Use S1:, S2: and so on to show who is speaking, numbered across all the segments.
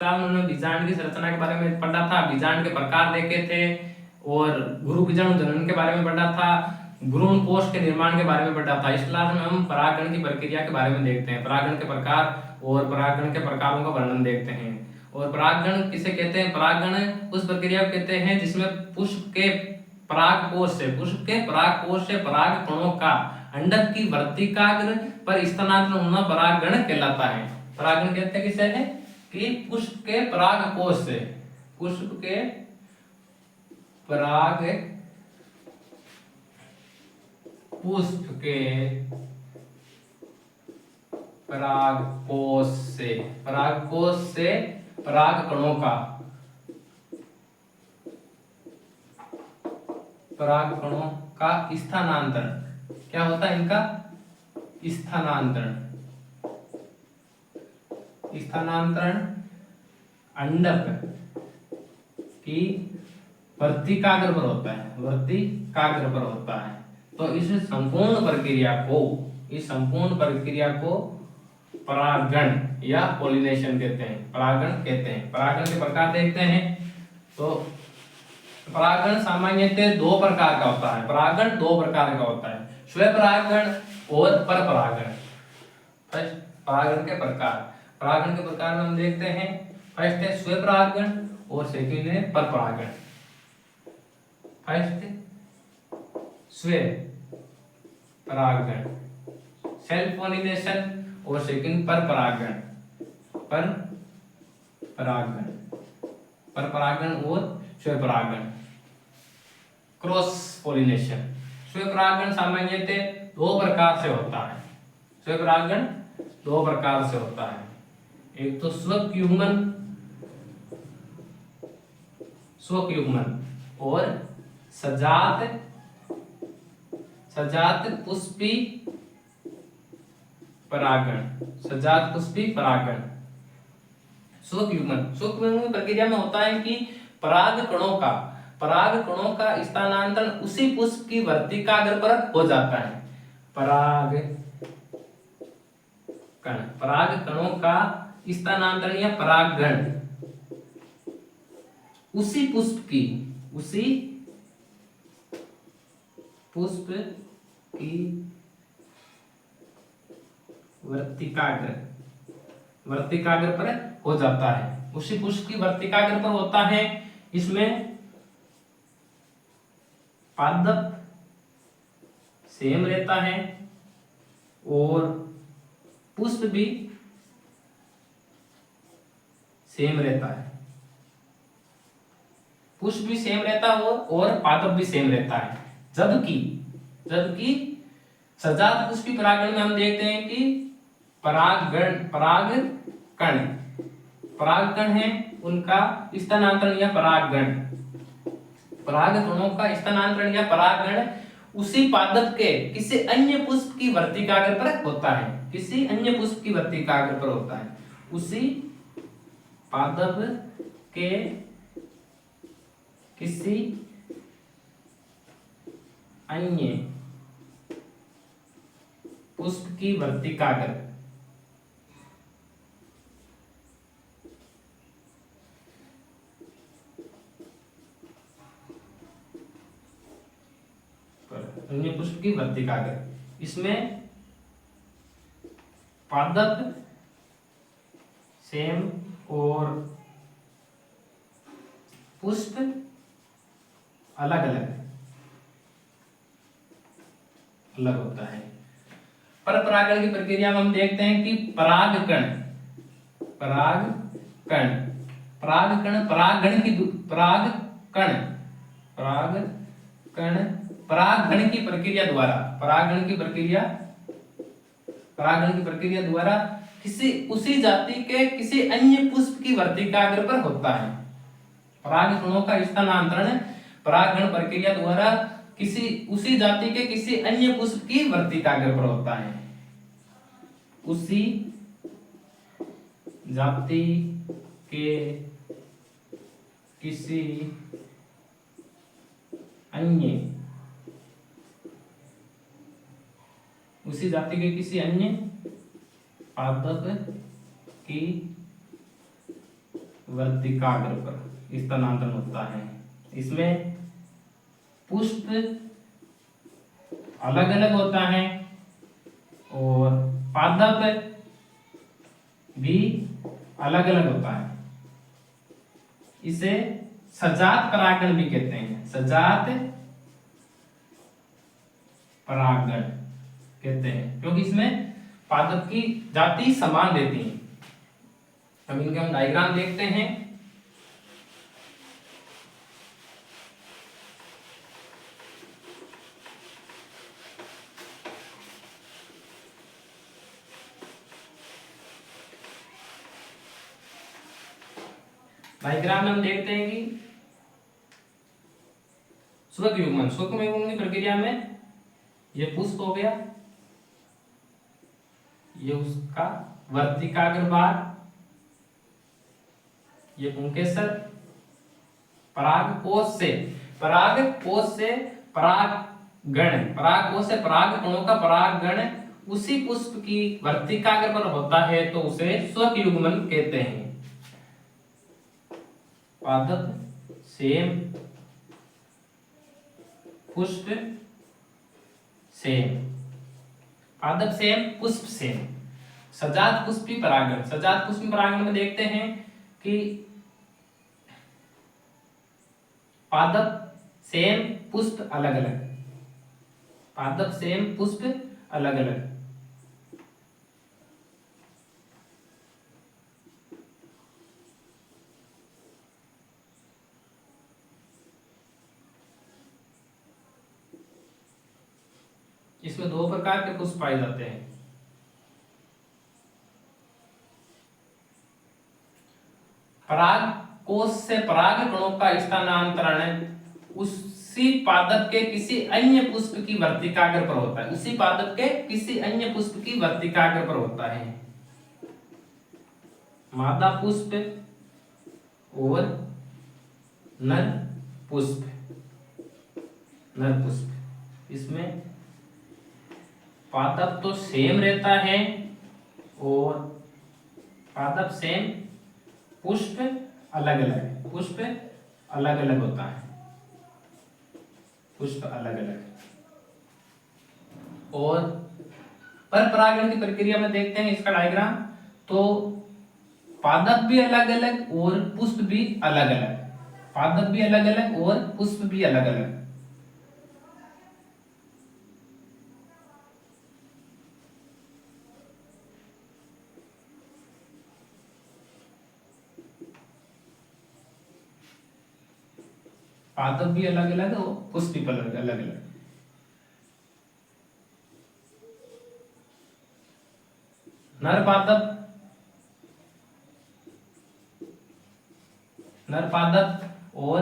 S1: उन्होंने बीजांड की संरचना के बारे में पढ़ा था, बीजांड के प्रकार देखे थे और गुरु बीजाणु जनन के बारे में पढ़ा था, भ्रूण कोश के निर्माण के बारे में पढ़ा था। इस क्लास में हम परागण की प्रक्रिया के बारे में देखते हैं, परागण के प्रकार और परागण के प्रकारों का वर्णन देखते हैं। और परागण किसे कहते हैं? परागण उस प्रक्रिया को कहते हैं जिसमें पुष्प के परागकोश से पराग कणों का अंडक की वर्तिकाग्र पर स्थानांतरण होना परागण कहलाता है। परागण कहते हैं किसे है कि पुष्प के परागकोश से, पुष्प के परागकोश से पराग कणों का स्थानांतरण, क्या होता है इनका? स्थानांतरण अंडक की वर्तिकाग्र पर होता है। तो इस संपूर्ण प्रक्रिया को परागण या पॉलिनेशन कहते हैं, परागण कहते हैं। परागण के प्रकार देखते हैं तो परागण सामान्यतः दो प्रकार का होता है। परागण दो प्रकार का होता है, स्वपरागण और परपरागण। परागण के प्रकार में हम देखते हैं, फर्स्ट है स्वपरागण और सेकंड है परपरागण। फर्स्ट स्वपरागण सेल्फ पॉलिनेशन और सेकंड परपरागण और स्वपरागण क्रॉस पॉलिनेशन। स्वपरागण सामान्यतः दो प्रकार से होता है। एक तो स्वक्युग्मन और सजात पुष्पी परागण। स्वक्युग्मन प्रक्रिया में होता है कि पराग कणों का स्थानांतरण उसी पुष्प की वर्तिकाग्र पर हो जाता है। पराग कणों का स्थानांतरण या परागण उसी पुष्प की वर्तिकाग्र पर हो जाता है। उसी पुष्प की वर्तिकाग्र पर होता है। इसमें पादप सेम रहता है और पुष्प भी सेम रहता है। और पादप भी सेम रहता है। जबकि सजात पुष्पी परागण में हम देखते हैं कि परागकण है उनका स्थानांतरण या परागण, पराग कणों का स्थानांतरण या परागण उसी पादप के किसी अन्य पुष्प की वर्तिकाग्र पर होता है। उसी पादप के किसी अन्य पुष्प की वर्तिकाग्र इसमें पादप सेम और पुष्प अलग होता है। परपरागण की प्रक्रिया में हम देखते हैं कि परागकण परागण की प्रक्रिया द्वारा उसी जाति के किसी अन्य पुष्प की वर्तिकाग्र पर होता है। पराग कणों का स्थानांतरण परागण प्रक्रिया द्वारा उसी जाति के किसी अन्य पुष्प की वर्तिकाग्र पर होता है। उसी जाति के किसी अन्य पादप की वर्तिकाग्र पर स्थानांतरण होता है। इसमें पुष्प अलग अलग होता है और पादप भी अलग अलग होता है। इसे सजात परागण भी कहते हैं, सजात परागण कहते हैं, क्योंकि इसमें पादप की जाति समान रहती है। अब इनके हम डायग्राम देखते हैं। डायग्राम में हम देखते हैं कि सूक्ष्म युग्मन की प्रक्रिया में ये पुष्प हो गया, ये उसका वर्तिकाग्र भाग, ये पुंकेसर, परागकोश से परागकोश से पराग कणों का परागगण उसी पुष्प की वर्तिकाग्र पर होता है तो उसे स्वक युग्मन कहते हैं। पादप सेम, पुष्प सेम, पादप सेम, पुष्प सेम। सजात पुष्पी परागण, सजात पुष्पी परागण में देखते हैं कि पादप सेम, पुष्प अलग अलग, पादप सेम, पुष्प अलग अलग। इसमें दो प्रकार के पुष्प पाए जाते हैं। पराग कोश से पराग कणों का स्थानांतरण उसी पादप के किसी अन्य पुष्प की वर्तिकाग्र पर होता है, उसी पादप के किसी अन्य पुष्प की वर्तिकाग्र पर होता है। मादा पुष्प और नर पुष्प, नर पुष्प, इसमें पादप तो सेम रहता है और पादप सेम, पुष्प अलग अलग, पुष्प अलग अलग होता है, पुष्प अलग अलग। और पर परागण की प्रक्रिया में देखते हैं इसका डायग्राम, तो पादप भी अलग अलग और पुष्प भी अलग अलग, पादप भी अलग अलग और पुष्प भी अलग अलग। पादप भी अलग अलग और पुष्प भी अलग अलग। नर पादप, नर पादप और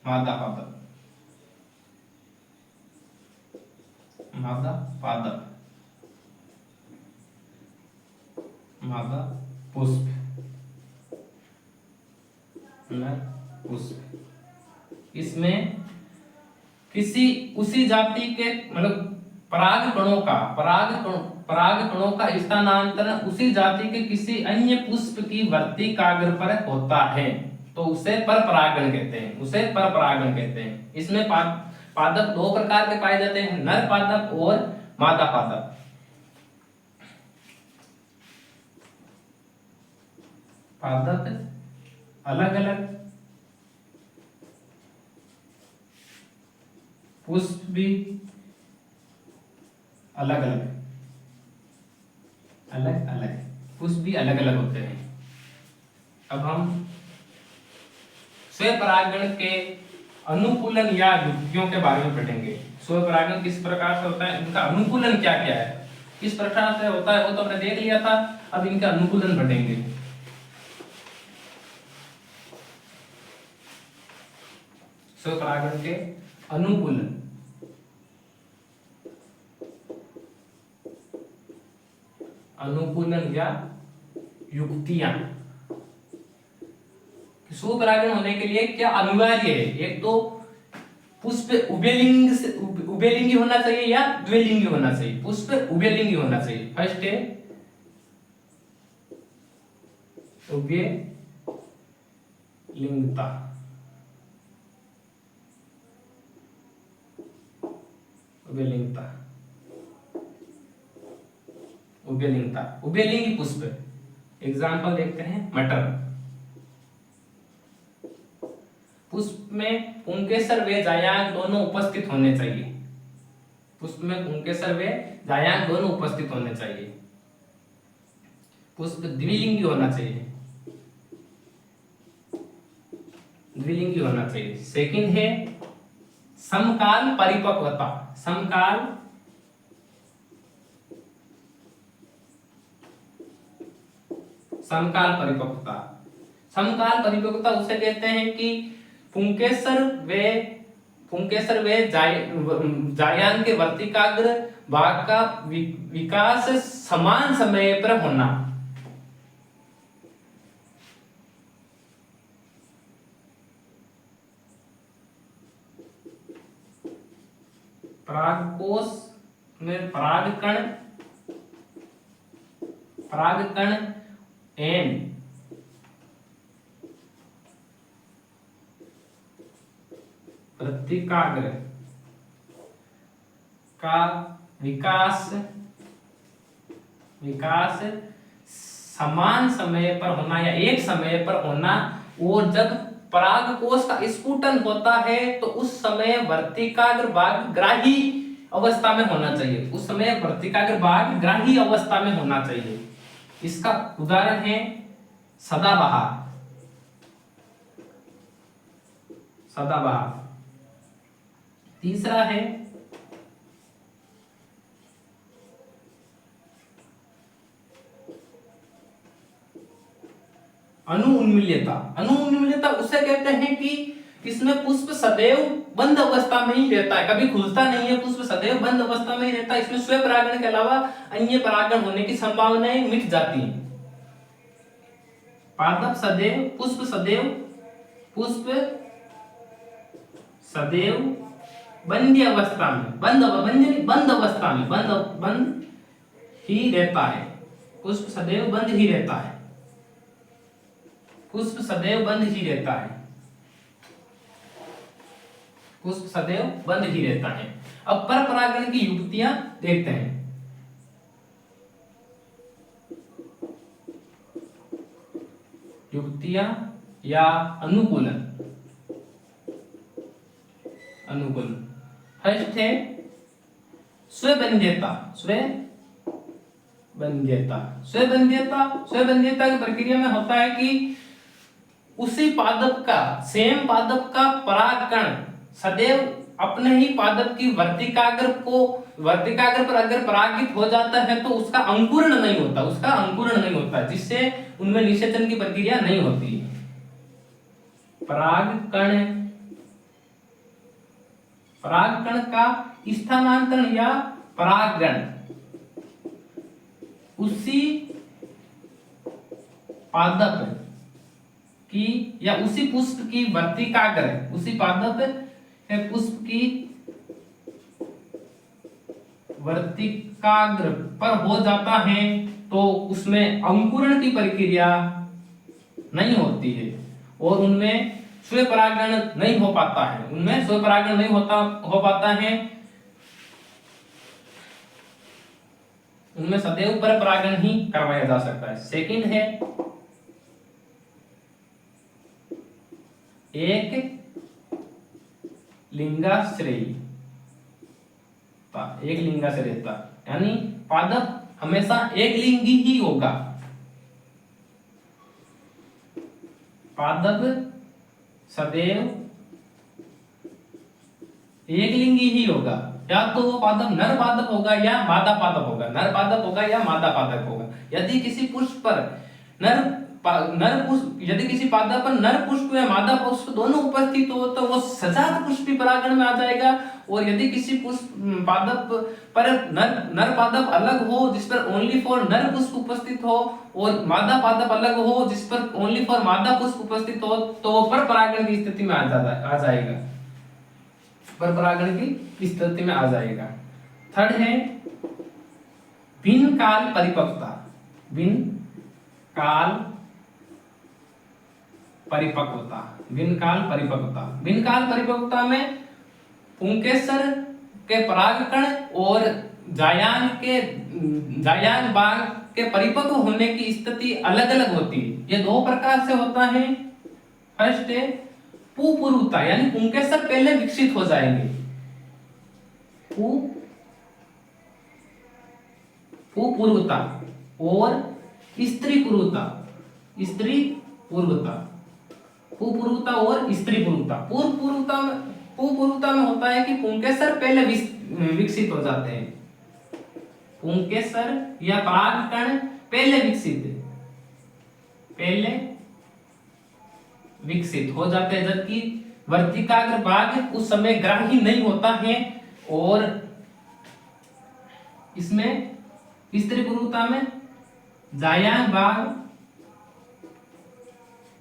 S1: मादा पादप, मादा पादप, मादा पुष्प, नर पुष्प। इसमें किसी उसी जाति के मतलब पराग कणों का स्थानांतरण उसी जाति के किसी अन्य पुष्प की वर्तिकाग्र पर होता है तो उसे पर परागण कहते हैं, उसे पर परागण कहते हैं। इसमें पादप दो प्रकार के पाए जाते हैं, नर पादप और मादा पादप। पादप अलग अलग, पुष्प भी अलग अलग, अलग अलग, पुष्प भी अलग अलग होते हैं। अब हम स्वयं परागण के अनुकूलन या युक्तियों के बारे में पढ़ेंगे। स्वयं परागण किस प्रकार से होता है, इनका अनुकूलन क्या क्या है, किस प्रकार से होता है वो तो हमने देख लिया था। अब इनका अनुकूलन पढ़ेंगे। स्वयं परागण के अनुकूलन, अनुकूलन या युक्तियां। स्वपरागण होने के लिए क्या अनिवार्य है, एक तो पुष्प उभयलिंगी होना चाहिए या द्विलिंगी होना चाहिए। पुष्प उभयलिंगी होना चाहिए, फर्स्ट है उभयलिंगता। उभयलिंगता, उभयलिंगता, उभयलिंगी पुष्प। एग्जाम्पल देखते हैं, मटर। पुष्प में पुंकेसर व जायांग दोनों उपस्थित होने चाहिए। पुष्प में पुंकेसर व जायांग दोनों उपस्थित होने चाहिए। पुष्प द्विलिंगी होना चाहिए, द्विलिंगी होना चाहिए। सेकंड है समकाल परिपक्वता। समकाल समकाल परिपक्वता। समकाल परिपक्वता उसे कहते हैं कि पुंकेसर व जायांग के वर्तिकाग्र भाग का विकास समान समय पर होना। परागकोश में परागकण एंड वर्तिकाग्र का विकास समान समय पर होना या एक समय पर होना। और जब परागकोश का स्फुटन होता है तो उस समय वर्तिकाग्र भाग ग्राही अवस्था में होना चाहिए। उस समय वर्तिकाग्र भाग ग्राही अवस्था में होना चाहिए। इसका उदाहरण है सदाबहार। सदाबहार। तीसरा है अनुउन्मील्यता। अनुउन्मील्यता उसे कहते हैं कि इसमें पुष्प सदैव बंद अवस्था में ही रहता है, कभी खुलता नहीं है। पुष्प सदैव बंद अवस्था में ही रहता है। इसमें स्वयं परागण के अलावा अन्य परागण होने की संभावनाएं मिट जाती हैं। पादप सदैव, पुष्प सदैव बंद अवस्था में, बंद अवस्था में, बंद ही रहता है। पुष्प सदैव बंद ही रहता है। पुष्प सदैव बंद ही रहता है। पुष्प सदैव बंद ही रहता है। अब पर परागण की युक्तियां देखते हैं। युक्तियां या अनुकूलन। अनुकूलन फर्स्ट है स्वबंध्यता। स्वबंध्यता की प्रक्रिया में होता है कि उसी पादप का, सेम पादप का परागकण सदैव अपने ही पादप की वर्तिकाग्र पर अगर परागित हो जाता है तो उसका अंकुरण नहीं होता, जिससे उनमें निषेचन की प्रक्रिया नहीं होती। परागकण का स्थानांतरण या परागण उसी पादप की या उसी पुष्प की वर्तिकाग्र, उसी पादप पुष्प की वर्तिकाग्र पर हो जाता है तो उसमें अंकुरण की प्रक्रिया नहीं होती है और उनमें स्वपरागण नहीं हो पाता है। उनमें सदैव पर परागण ही करवाया जा सकता है। सेकंड है एक लिंगाश्रयता, यानी पादप हमेशा एक लिंगी ही होगा। पादप सदैव एक लिंगी ही होगा, या तो वो पादप नर पादप होगा या मादा पादप होगा। यदि किसी पुष्प पर यदि किसी पादप पर नर पुष्प या मादा पुष्प दोनों उपस्थित हो तो वो सजात पुष्पी परागण में आ जाएगा। और यदि किसी पादप पर नर पादप अलग हो जिस पर ओनली फॉर नर पुष्प उपस्थित हो और मादा पादप अलग हो जिस पर ओनली फॉर मादा पुष्प उपस्थित हो तो पर परागण की स्थिति में आ जाएगा। पर परागण की स्थिति में आ जाएगा। थर्ड है भिन्न काल परिपक्वता। भिन्न काल परिपक्वता, भिन्नकाल परिपक्वता। भिन्नकाल परिपक्वता में पुंकेसर के परागकण और जायान बाग के परिपक्व होने की स्थिति अलग अलग होती है। ये दो प्रकार से होता है। फर्स्ट है पुपूर्वता, यानी पुंकेसर पहले विकसित हो जाएंगे। पुपूर्वता और स्त्री पूर्वता, स्त्री पूर्वता, पुपूर्वता और स्त्री पूर्वता। पुपूर्वता में होता है कि पुंकेसर पहले विकसित हो जाते हैं। पुंकेसर या परागकण पहले विकसित हो जाते हैं, जबकि वर्तिकाग्र भाग उस समय ग्राही नहीं होता है। और इसमें स्त्री पूर्वता में जायान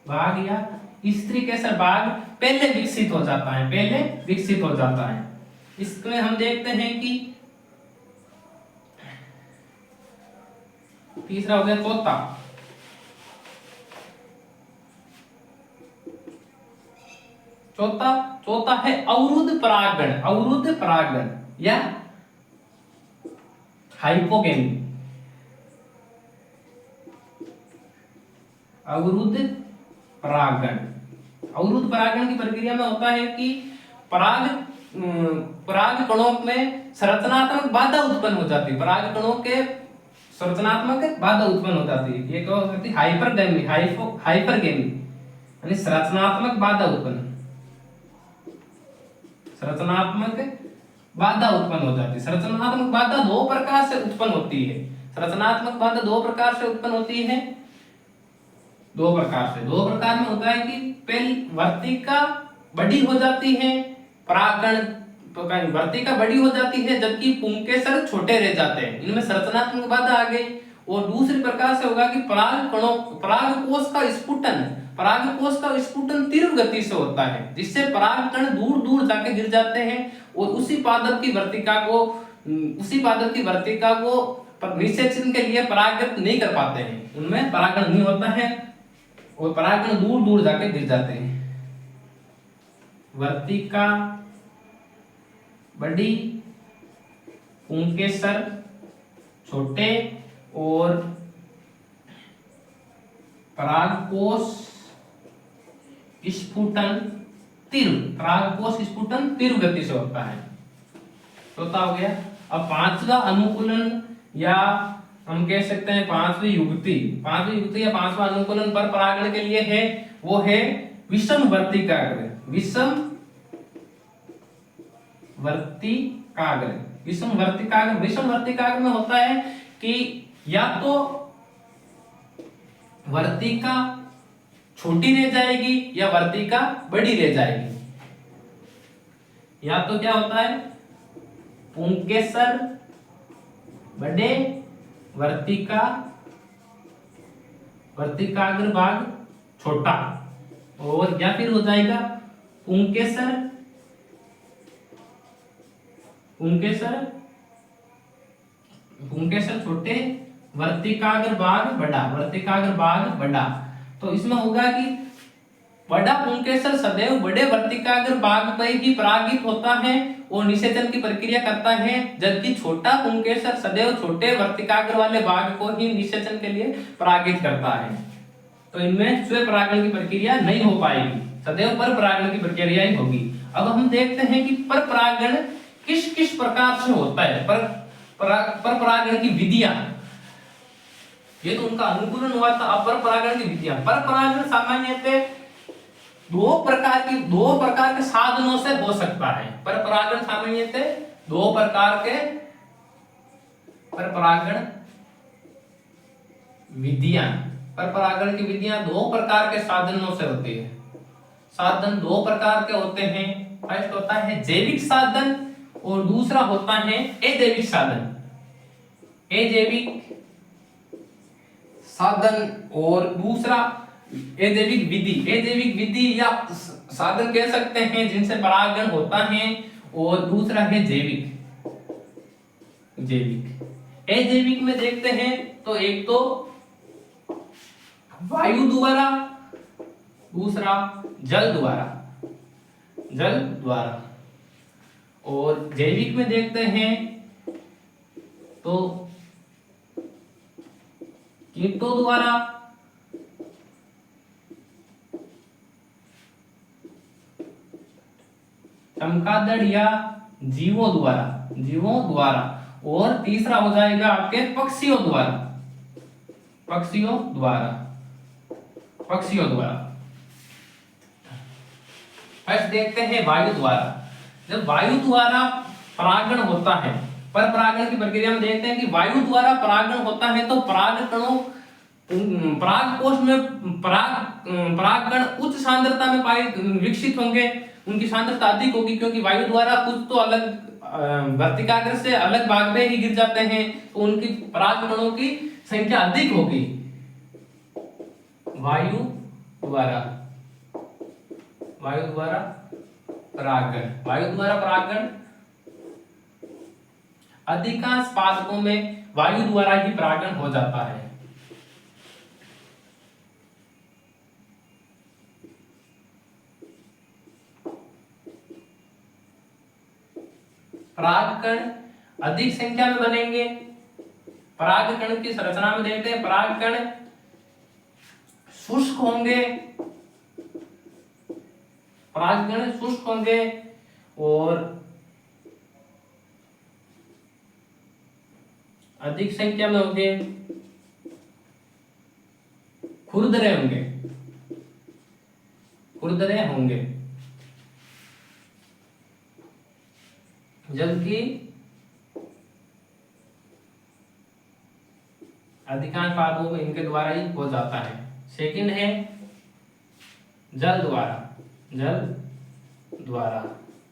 S1: भाग या स्त्री केसर भाग पहले विकसित हो जाता है, इसमें हम देखते हैं कि तीसरा हो गया चौथा है अवरुद्ध परागण या हाइपोगेमी। अवरुद्ध परागण की प्रक्रिया में होता है कि पराग कणों में संरचनात्मक बाधा उत्पन्न हो जाती है। पराग कणों के संरचनात्मक बाधा उत्पन्न हो जाती है। ये क्या होती है? हाइपरगेमी यानी संरचनात्मक बाधा उत्पन्न हो जाती है। संरचनात्मक बाधा दो प्रकार से उत्पन्न होती है। दो प्रकार में होता है कि पहली वर्तिका बड़ी हो जाती है, परागकण तो वर्तिका बड़ी हो जाती है, जबकि पुंकेसर छोटे रह जाते हैं। इनमें संरचनात्मक बाधा आ गई। और दूसरी प्रकार से होगा कि परागकोश का स्फुटन तीव्र गति से होता है, जिससे परागकण दूर दूर जाके गिर जाते हैं और उसी पादप की वर्तिका को निषेचन के लिए परागित नहीं कर पाते हैं। उनमें परागण नहीं होता है और परागकण दूर दूर जाके गिर जाते हैं। वर्तिका बड़ी, पुंकेसर छोटे और परागकोश स्फुटन तीव्र गति से होता है। चौथा हो गया। अब पांचवा अनुकूलन या हम कह सकते हैं पांचवी युक्ति या पांचवा अनुकूलन पर परागण के लिए है, वो है विषम वर्तिकाग्र। विषम वर्तिकाग्र में होता है कि या तो वर्तिका छोटी रह जाएगी या वर्तिका बड़ी रह जाएगी। या तो क्या होता है, पुंकेसर बड़े, वर्तिकाग्र भाग छोटा, और या फिर हो जाएगा पुंकेसर छोटे, वर्तिकाग्र भाग बड़ा। तो इसमें होगा कि बड़ा पुंकेसर सदैव बड़े वर्तिकाग्र भाग पर ही परागित होता है और निषेचन की प्रक्रिया करता है, जबकि छोटा पुंकेसर सदैव छोटे वर्तिकाग्र वाले भाग को ही निषेचन के लिए परागित करता है। तो इनमें स्वयं परागण की प्रक्रिया नहीं हो पाएगी, सदैव पर परागण की प्रक्रिया ही होगी। अब हम देखते हैं कि पर परागण किस किस प्रकार से होता है। पर परागण की विधियां, ये तो उनका अनुकूलन हुआ था। अब पर परागण की विधियां, पर परागण सामान्यतः दो प्रकार के साधनों से हो सकता है। पर परागण सामान्यतः दो प्रकार के पर परागण की विधियां दो प्रकार के साधनों से होती है। साधन दो प्रकार के होते हैं। फर्स्ट होता है जैविक साधन और दूसरा होता है अजैविक साधन। अजैविक साधन और दूसरा अजैविक विधि या साधन कह सकते हैं जिनसे परागण होता है, और दूसरा है जैविक। अजैविक में देखते हैं तो एक तो वायु द्वारा दूसरा जल द्वारा, जल द्वारा। और जैविक में देखते हैं तो कीटों द्वारा, चमगादड़ या जीवों द्वारा, जीवों द्वारा। और तीसरा हो जाएगा आपके पक्षियों द्वारा, पक्षियों द्वारा, पक्षियों द्वारा। फर्स्ट देखते हैं वायु द्वारा। जब वायु द्वारा परागण होता है, पर परागण की प्रक्रिया में देखते हैं कि वायु द्वारा परागण होता है तो परागकणों, परागकोश में परागकण उच्च सांद्रता में पाए विकसित होंगे, उनकी सांद्रता अधिक होगी, क्योंकि वायु द्वारा कुछ तो अलग वर्तिकाग्र से अलग भाग में ही गिर जाते हैं, तो उनकी परागकणों की संख्या अधिक होगी। वायु द्वारा, वायु द्वारा परागण, वायु द्वारा परागण अधिकांश पादपों में वायु द्वारा ही परागण हो जाता है। परागकण अधिक संख्या में बनेंगे। परागकण की संरचना में देखते हैं, परागकण शुष्क होंगे, परागकण शुष्क होंगे और अधिक संख्या में होंगे, खुरदरे होंगे, खुरदरे होंगे। जबकि अधिकांश पादपों में इनके द्वारा ही हो जाता है। सेकंड है जल द्वारा, जल द्वारा।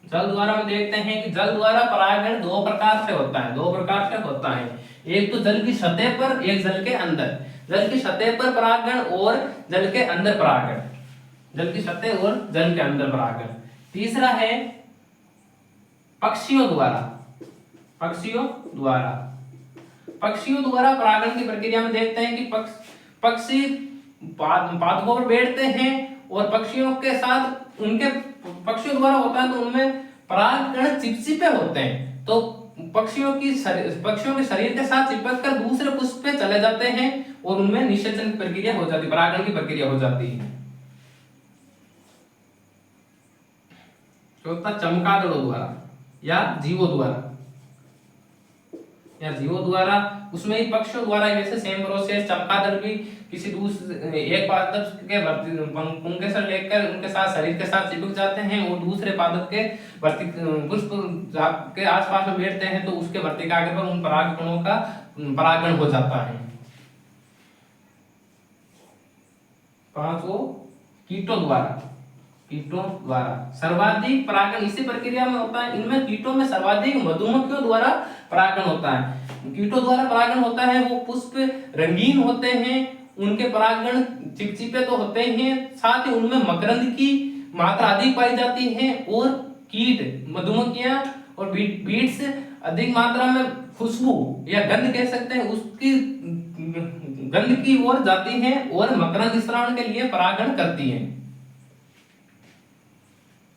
S1: जल द्वारा में देखते हैं कि जल द्वारा परागण दो प्रकार से होता है, दो प्रकार से होता है। एक तो जल की सतह पर, एक जल के अंदर। जल की सतह पर परागण और जल के अंदर परागण, जल की सतह और जल के अंदर परागण। तीसरा है पक्षियों द्वारा, पक्षियों द्वारा। पक्षियों द्वारा परागण की प्रक्रिया में देखते हैं कि पक्षी पादपों पर बैठते हैं और पक्षियों के साथ, उनके पक्षियों द्वारा होता है तो उनमें परागकण चिपचिपे होते हैं, तो पक्षियों के शरीर के साथ चिपक कर दूसरे पुष्प पे चले जाते हैं और उनमें निषेचन की प्रक्रिया हो जाती है, परागण की प्रक्रिया हो जाती है। चौथा चमगादड़ों द्वारा या जीवों द्वारा, या जीवों द्वारा, उसमें ही पक्षियों द्वारा वैसे सेम प्रोसेस। चमगादड़ भी किसी दूसरे एक पादप के पुंके से लेकर उनके साथ शरीर के साथ चिपक जाते हैं और दूसरे पादप के पुष्प के आसपास में बैठते हैं, तो उसके वर्तिकाग्र पर उन परागकणों का परागण हो जाता है। पांचों कीटों द्वारा, कीटों द्वारा सर्वाधिक परागण इसी प्रक्रिया में होता है। इनमें कीटों में सर्वाधिक मधुमक्खियों द्वारा परागण होता है। कीटों द्वारा परागण होता है, वो पुष्प रंगीन होते हैं, उनके परागण चिपचिपे तो होते हैं, साथ ही उनमें मकरंद की मात्रा अधिक पाई जाती है और कीट, मधुमक्खियां और बीट्स अधिक मात्रा में खुशबू या गंध कह सकते हैं, उसकी गंध की ओर जाती है और मकरंद स्राव के लिए परागण करती है।